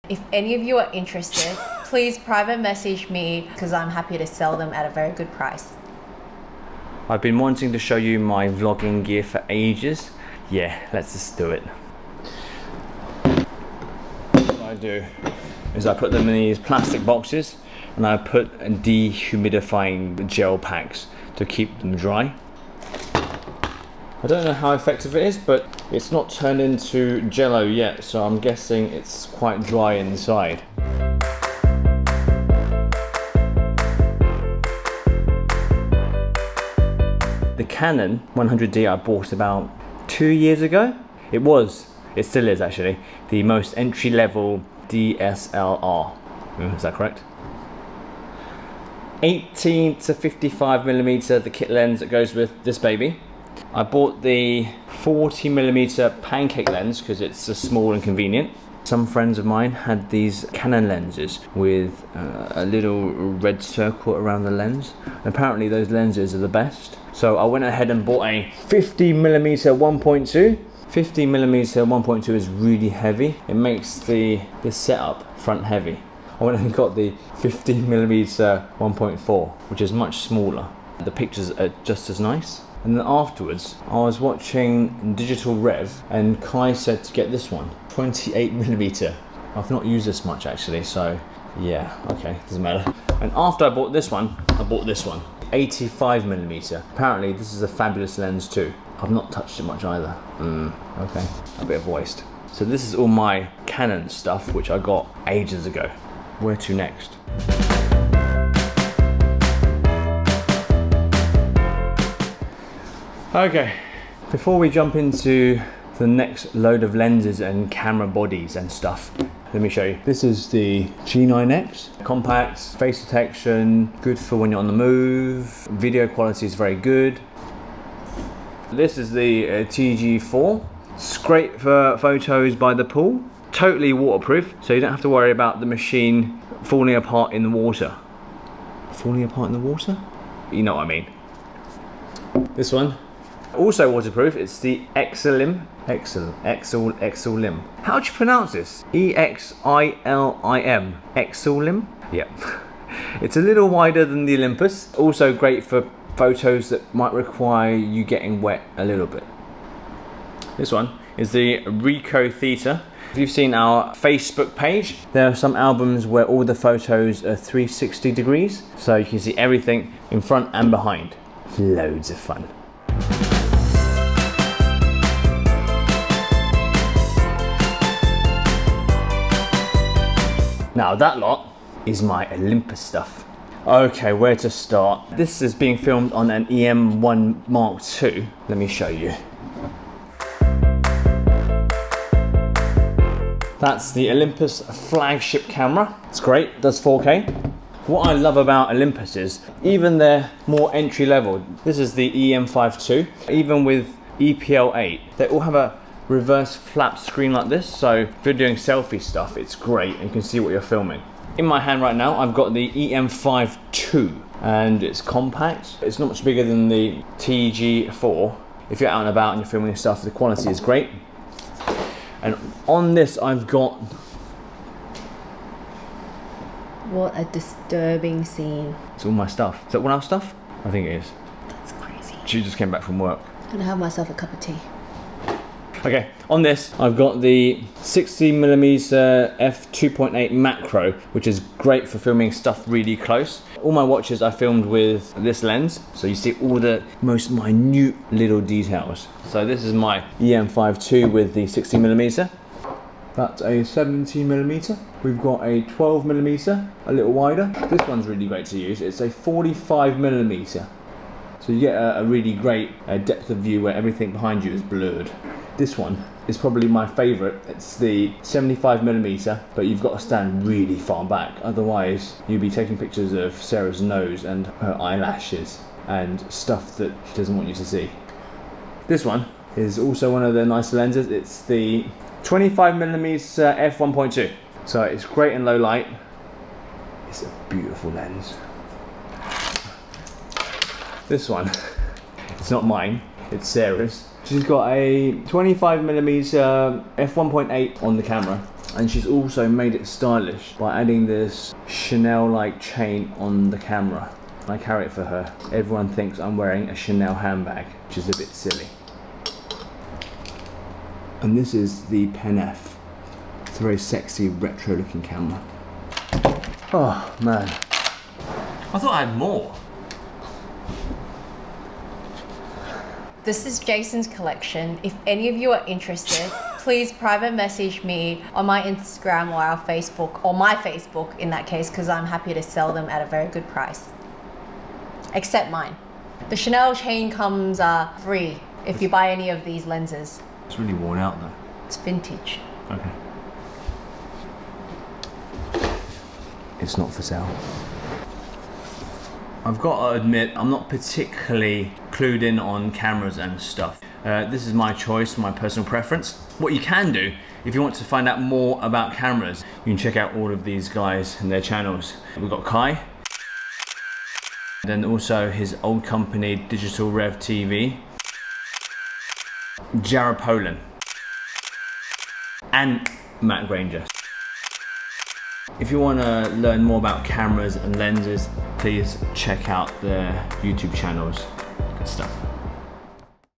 If any of you are interested, please private message me because I'm happy to sell them at a very good price. I've been wanting to show you my vlogging gear for ages. Yeah, let's just do it. What I do is I put them in these plastic boxes and I put dehumidifying gel packs to keep them dry. I don't know how effective it is, but it's not turned into jello yet, so I'm guessing it's quite dry inside. The Canon 100D I bought about 2 years ago. It still is actually, the most entry-level DSLR. Is that correct? 18 to 55mm, the kit lens that goes with this baby. I bought the 40mm pancake lens because it's small and convenient. Some friends of mine had these Canon lenses with a little red circle around the lens. Apparently those lenses are the best. So I went ahead and bought a 50mm 1.2. 50mm 1.2 is really heavy. It makes the setup front heavy. I went and got the 50mm 1.4, which is much smaller. The pictures are just as nice. And then afterwards, I was watching Digital Rev and Kai said to get this one, 28mm. I've not used this much actually, so yeah, okay, doesn't matter. And after I bought this one, 85mm. Apparently this is a fabulous lens too. I've not touched it much either. Okay, a bit of waste. So this is all my Canon stuff, which I got ages ago. Where to next? Okay, before we jump into the next load of lenses and camera bodies and stuff, let me show you. This is the G9X. Compact, face detection, good for when you're on the move. Video quality is very good. This is the TG4. It's great for photos by the pool. Totally waterproof, so you don't have to worry about the machine falling apart in the water. Falling apart in the water? You know what I mean. This one, also waterproof. It's the Exilim. Exilim. How do you pronounce this? E-X-I-L-I-M. Exilim? Yep. It's a little wider than the Olympus. Also great for photos that might require you getting wet a little bit. This one is the Ricoh Theta. If you've seen our Facebook page, there are some albums where all the photos are 360 degrees, so you can see everything in front and behind. Loads of fun. Now that lot is my Olympus stuff. Okay, where to start? This is being filmed on an EM1 Mark II. Let me show you. That's the Olympus flagship camera. It's great, it does 4K. What I love about Olympus is, even they're more entry level. This is the EM5 II. Even with EPL8, they all have a reverse flap screen like this. So if you're doing selfie stuff, it's great and you can see what you're filming. In my hand right now, I've got the EM5 II and it's compact. It's not much bigger than the TG4. If you're out and about and you're filming stuff, the quality is great. And on this, I've got... What a disturbing scene. It's all my stuff. Is that one of our stuff? I think it is. That's crazy. She just came back from work. I'm gonna have myself a cup of tea. Okay, on this, I've got the 60mm f2.8 macro, which is great for filming stuff really close. All my watches I filmed with this lens, so you see all the most minute little details. So this is my EM5 II with the 60mm. That's a 17mm. We've got a 12mm, a little wider. This one's really great to use. It's a 45mm. So you get a really great depth of view where everything behind you is blurred. This one is probably my favourite. It's the 75mm, but you've got to stand really far back. Otherwise, you'll be taking pictures of Sarah's nose and her eyelashes and stuff that she doesn't want you to see. This one is also one of the nicer lenses. It's the 25mm f1.2. So it's great in low light. It's a beautiful lens. This one, it's not mine, it's Sarah's. She's got a 25mm f1.8 on the camera And she's also made it stylish by adding this Chanel-like chain on the camera. I carry it for her. Everyone thinks I'm wearing a Chanel handbag, which is a bit silly. And this is the Pen F. It's a very sexy, retro-looking camera. Oh man, I thought I had more. This is Jason's collection. If any of you are interested, please private message me on my Instagram or our Facebook, or my Facebook in that case, because I'm happy to sell them at a very good price. Except mine. The Chanel chain comes free if you buy any of these lenses. It's really worn out though. It's vintage. Okay. It's not for sale. I've got to admit, I'm not particularly clued in on cameras and stuff. This is my choice, my personal preference. What you can do, if you want to find out more about cameras, you can check out all of these guys and their channels. We've got Kai, then also his old company, Digital Rev TV, Jared Poland, and Matt Granger. If you want to learn more about cameras and lenses, please check out their YouTube channels. Good stuff.